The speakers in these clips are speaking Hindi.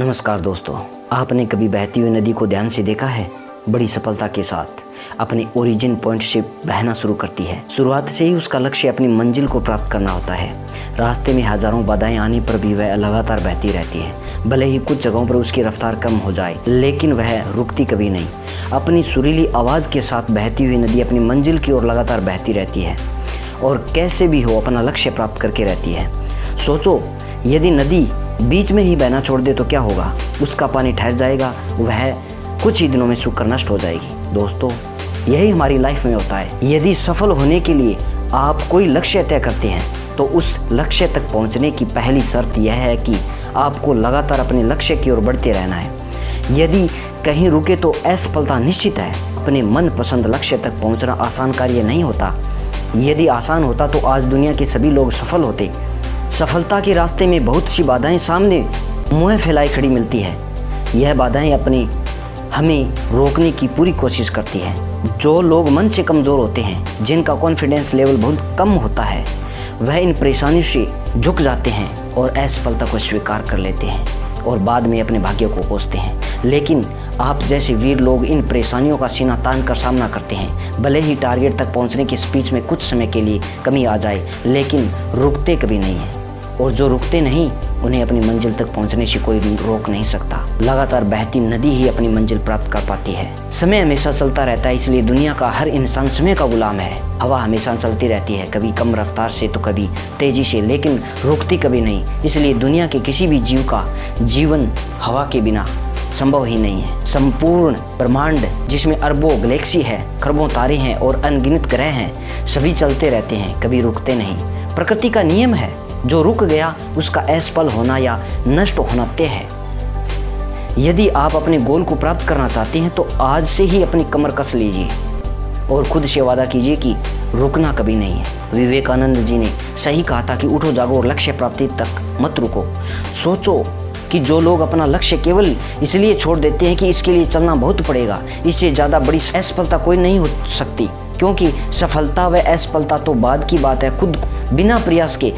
नमस्कार दोस्तों, आपने कभी बहती हुई नदी को ध्यान से देखा है? बड़ी सफलता के साथ अपने ओरिजिन पॉइंट से बहना शुरू करती है। शुरुआत से ही उसका लक्ष्य अपनी मंजिल को प्राप्त करना होता है। रास्ते में हजारों बाधाएं आने पर भी वह लगातार बहती रहती है। भले ही कुछ जगहों पर उसकी रफ्तार कम हो जाए, लेकिन वह रुकती कभी नहीं। अपनी सुरीली आवाज़ के साथ बहती हुई नदी अपनी मंजिल की ओर लगातार बहती रहती है और कैसे भी हो अपना लक्ष्य प्राप्त करके रहती है। सोचो, यदि नदी बीच में ही बहना छोड़ दे तो क्या होगा? उसका पानी ठहर जाएगा, वह कुछ ही दिनों में सूख कर नष्ट हो जाएगी। दोस्तों, यही हमारी लाइफ में होता है। यदि सफल होने के लिए आप कोई लक्ष्य तय करते हैं तो उस लक्ष्य तक पहुंचने की पहली शर्त यह है कि आपको लगातार अपने लक्ष्य की ओर बढ़ते रहना है। यदि कहीं रुके तो असफलता निश्चित है। अपने मनपसंद लक्ष्य तक पहुंचना आसान कार्य नहीं होता। यदि आसान होता तो आज दुनिया के सभी लोग सफल होते। सफलता के रास्ते में बहुत सी बाधाएं सामने मुंह फैलाई खड़ी मिलती है। यह बाधाएं हमें रोकने की पूरी कोशिश करती है। जो लोग मन से कमज़ोर होते हैं, जिनका कॉन्फिडेंस लेवल बहुत कम होता है, वह इन परेशानियों से झुक जाते हैं और असफलता को स्वीकार कर लेते हैं और बाद में अपने भाग्य को कोसते हैं। लेकिन आप जैसे वीर लोग इन परेशानियों का सीना तान कर सामना करते हैं। भले ही टारगेट तक पहुंचने की स्पीच में कुछ समय के लिए कमी आ जाए, लेकिन रुकते कभी नहीं हैं। और जो रुकते नहीं, उन्हें अपनी मंजिल तक पहुंचने से कोई रोक नहीं सकता। लगातार बहती नदी ही अपनी मंजिल प्राप्त कर पाती है। समय हमेशा चलता रहता है, इसलिए दुनिया का हर इंसान समय का गुलाम है। हवा हमेशा चलती रहती है, कभी कम रफ्तार से तो कभी तेजी से, लेकिन रुकती कभी नहीं। इसलिए दुनिया के किसी भी जीव का जीवन हवा के बिना संभव ही नहीं है। संपूर्ण ब्रह्मांड, जिसमें अरबों गैलेक्सी है, खरबों तारे हैं और अनगिनत ग्रह हैं, सभी चलते रहते हैं, कभी रुकते नहीं। प्रकृति का नियम है, जो रुक गया उसका असफल होना या नष्ट होना तय है। यदि आप अपने गोल को प्राप्त करना चाहते हैं तो आज से ही अपनी कमर कस लीजिए और खुद से वादा कीजिए कि रुकना कभी नहीं है। विवेकानंद जी ने सही कहा था कि उठो जागो और लक्ष्य प्राप्ति तक मत रुको। सोचो कि जो लोग अपना लक्ष्य केवल इसलिए छोड़ देते हैं कि इसके लिए चलना बहुत पड़ेगा, इससे ज़्यादा बड़ी असफलता कोई नहीं हो सकती। क्योंकि सफलता व असफलता तो बाद की बात है, खुद बिना प्रयास के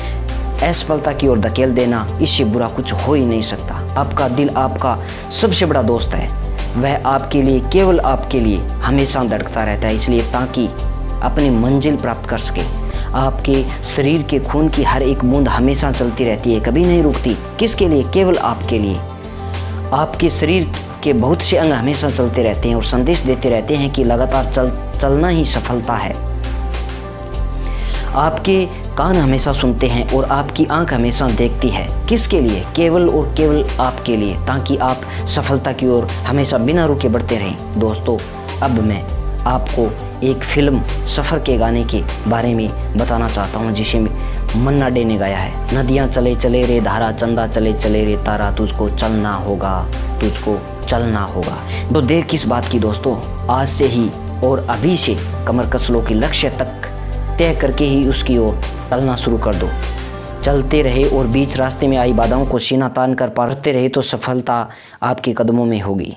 असफलता की ओर धकेल देना, इससे बुरा कुछ हो ही नहीं सकता। आपका दिल आपका सबसे बड़ा दोस्त है। वह आपके लिए, केवल आपके लिए हमेशा धड़कता रहता है, इसलिए ताकि अपनी मंजिल प्राप्त कर सके। आपके शरीर के खून की हर एक बूंद हमेशा चलती रहती है, कभी नहीं रुकती। किसके लिए? केवल आपके लिए। आपके शरीर के बहुत से अंग हमेशा चलते रहते हैं और संदेश देते रहते हैं कि लगातार चलना ही सफलता है। आपके कान हमेशा सुनते हैं और आपकी आंख हमेशा देखती है। किसके लिए? केवल और केवल आपके लिए, ताकि आप सफलता की ओर हमेशा बिना रुके बढ़ते रहें। दोस्तों, अब मैं आपको एक फिल्म सफ़र के गाने के बारे में बताना चाहता हूं, जिसे मन्ना डे ने गाया है। नदियाँ चले चले रे धारा, चंदा चले चले रे तारा, तुझको चलना होगा, तुझको चलना होगा। तो देर किस बात की दोस्तों, आज से ही और अभी से कमर कस लो कि लक्ष्य तक तय करके ही उसकी ओर चलना शुरू कर दो। चलते रहे और बीच रास्ते में आई बाधाओं को सीना तान कर पार करते रहे तो सफलता आपके कदमों में होगी।